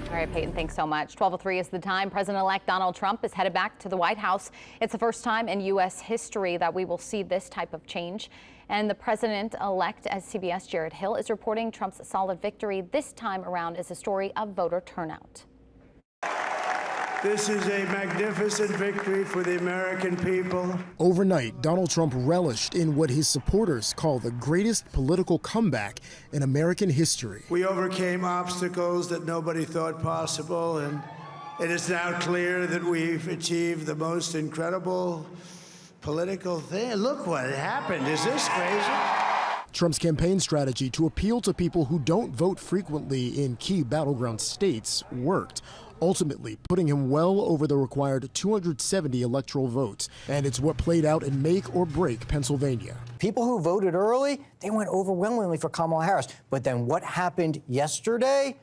All right, Peyton, thanks so much. 12:03 is the time. President-elect Donald Trump is headed back to the White House. It's the first time in U.S. history that we will see this type of change. And the president-elect, as CBS Jared Hill is reporting, Trump's solid victory this time around is a story of voter turnout. This is a magnificent victory for the American people. Overnight, Donald Trump relished in what his supporters call the greatest political comeback in American history. We overcame obstacles that nobody thought possible, and it is now clear that we've achieved the most incredible political thing. Look what happened. Is this crazy? Trump's campaign strategy to appeal to people who don't vote frequently in key battleground states worked, ultimately putting him well over the required 270 electoral votes. And it's what played out in make or break Pennsylvania. People who voted early, they went overwhelmingly for Kamala Harris. But then what happened yesterday?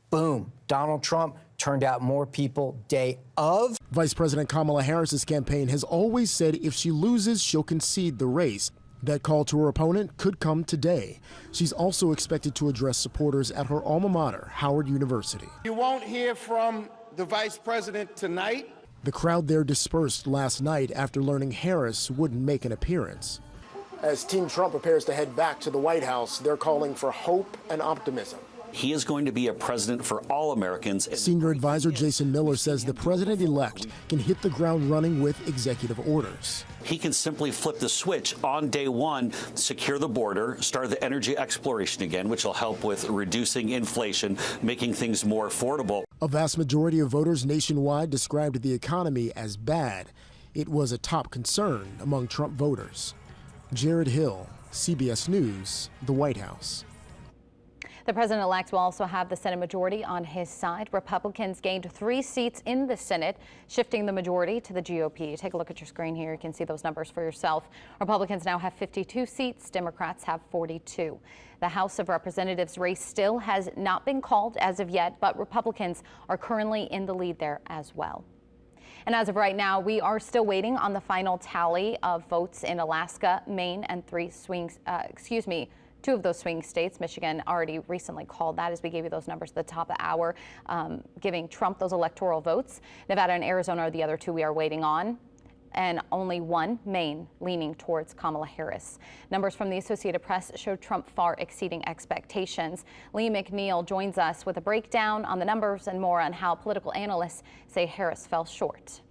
Boom, Donald Trump turned out more people day of. Vice President Kamala Harris's campaign has always said if she loses, she'll concede the race. That call to her opponent could come today. She's also expected to address supporters at her alma mater, Howard University. You won't hear from the vice president tonight. The crowd there dispersed last night after learning Harris wouldn't make an appearance. As Team Trump prepares to head back to the White House, they're calling for hope and optimism. He is going to be a president for all Americans. Senior advisor Jason Miller says the president-elect can hit the ground running with executive orders. He can simply flip the switch on day one, secure the border, start the energy exploration again, which will help with reducing inflation, making things more affordable. A vast majority of voters nationwide described the economy as bad. It was a top concern among Trump voters. Jared Hill, CBS News, the White House. The president-elect will also have the Senate majority on his side. Republicans gained 3 seats in the Senate, shifting the majority to the GOP. Take a look at your screen here. You can see those numbers for yourself. Republicans now have 52 seats. Democrats have 42. The House of Representatives race still has not been called as of yet, but Republicans are currently in the lead there as well. And as of right now, we are still waiting on the final tally of votes in Alaska, Maine, and 2 of those swing states. Michigan already recently called that, as we gave you those numbers at the top of the hour, giving Trump those electoral votes. Nevada and Arizona are the other 2 we are waiting on, and only 1, Maine, leaning towards Kamala Harris. Numbers from the Associated Press show Trump far exceeding expectations. Lee McNeil joins us with a breakdown on the numbers and more on how political analysts say Harris fell short.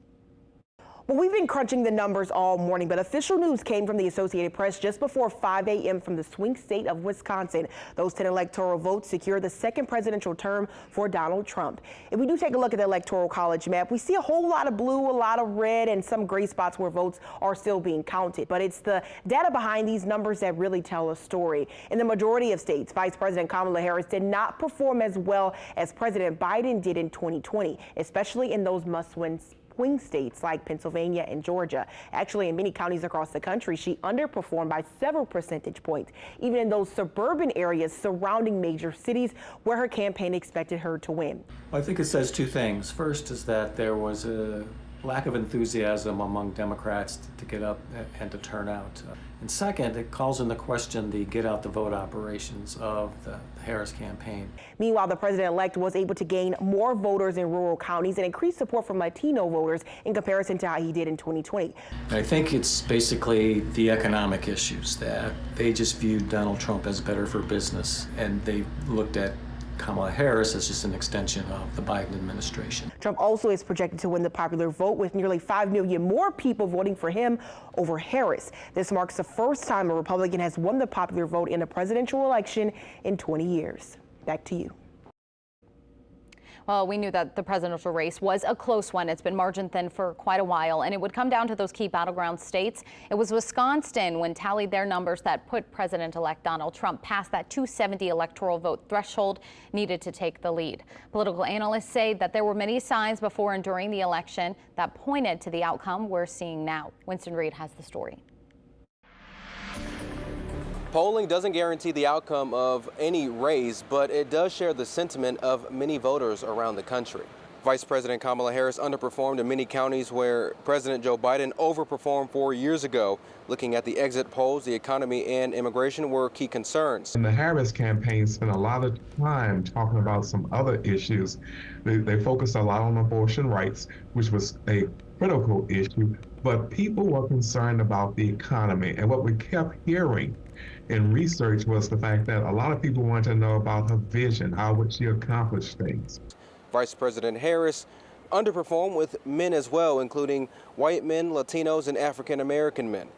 Well, we've been crunching the numbers all morning, but official news came from the Associated Press just before 5 a.m. from the swing state of Wisconsin. Those 10 electoral votes secure the second presidential term for Donald Trump. If we do take a look at the Electoral College map, we see a whole lot of blue, a lot of red, and some gray spots where votes are still being counted. But it's the data behind these numbers that really tell a story. In the majority of states, Vice President Kamala Harris did not perform as well as President Biden did in 2020, especially in those must-win swing states like Pennsylvania and Georgia. Actually, in many counties across the country, she underperformed by several percentage points, even in those suburban areas surrounding major cities where her campaign expected her to win. Well, I think it says 2 things. First is that there was a lack of enthusiasm among Democrats to get up and to turn out. And second, it calls into question the get out the vote operations of the Harris campaign. Meanwhile, the president-elect was able to gain more voters in rural counties and increase support from Latino voters in comparison to how he did in 2020. I think it's basically the economic issues that they just viewed Donald Trump as better for business, and they looked at Kamala Harris as just an extension of the Biden administration. Trump also is projected to win the popular vote with nearly 5 million more people voting for him over Harris. This marks the first time a Republican has won the popular vote in a presidential election in 20 years. Back to you. Well, we knew that the presidential race was a close one. It's been margin thin for quite a while, and it would come down to those key battleground states. It was Wisconsin, when tallied their numbers, that put President-elect Donald Trump past that 270 electoral vote threshold needed to take the lead. Political analysts say that there were many signs before and during the election that pointed to the outcome we're seeing now. Winston Reed has the story. Polling doesn't guarantee the outcome of any race, but it does share the sentiment of many voters around the country. Vice President Kamala Harris underperformed in many counties where President Joe Biden overperformed 4 years ago. Looking at the exit polls, the economy and immigration were key concerns. And the Harris campaign spent a lot of time talking about some other issues. They focused a lot on abortion rights, which was a critical issue, but people were concerned about the economy. And what we kept hearing in research was the fact that a lot of people wanted to know about her vision. How would she accomplish things? Vice President Harris underperformed with men as well, including white men, Latinos, and African American men.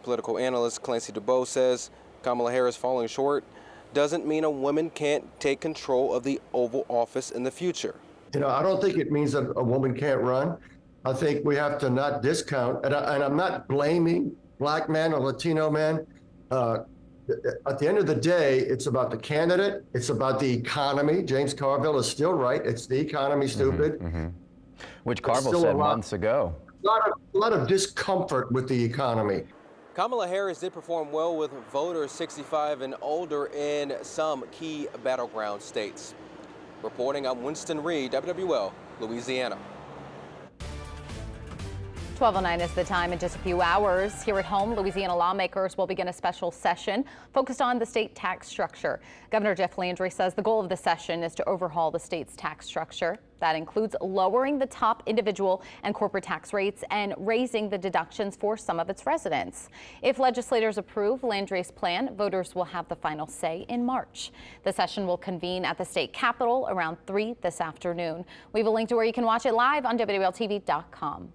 Political analyst Clancy DuBose says Kamala Harris falling short doesn't mean a woman can't take control of the Oval Office in the future. You know, I don't think it means that a woman can't run. I think we have to not discount, and I'm not blaming black men or Latino men. At the end of the day, it's about the candidate. It's about the economy. James Carville is still right. It's the economy, stupid. Which Carville said months ago. A lot of discomfort with the economy. Kamala Harris did perform well with voters 65 and older in some key battleground states. Reporting, I'm Winston Reed, WWL, Louisiana. 12:09 is the time. In just a few hours here at home, Louisiana lawmakers will begin a special session focused on the state tax structure. Governor Jeff Landry says the goal of the session is to overhaul the state's tax structure. That includes lowering the top individual and corporate tax rates and raising the deductions for some of its residents. If legislators approve Landry's plan, voters will have the final say in March. The session will convene at the state capitol around 3 this afternoon. We have a link to where you can watch it live on WWLTV.com.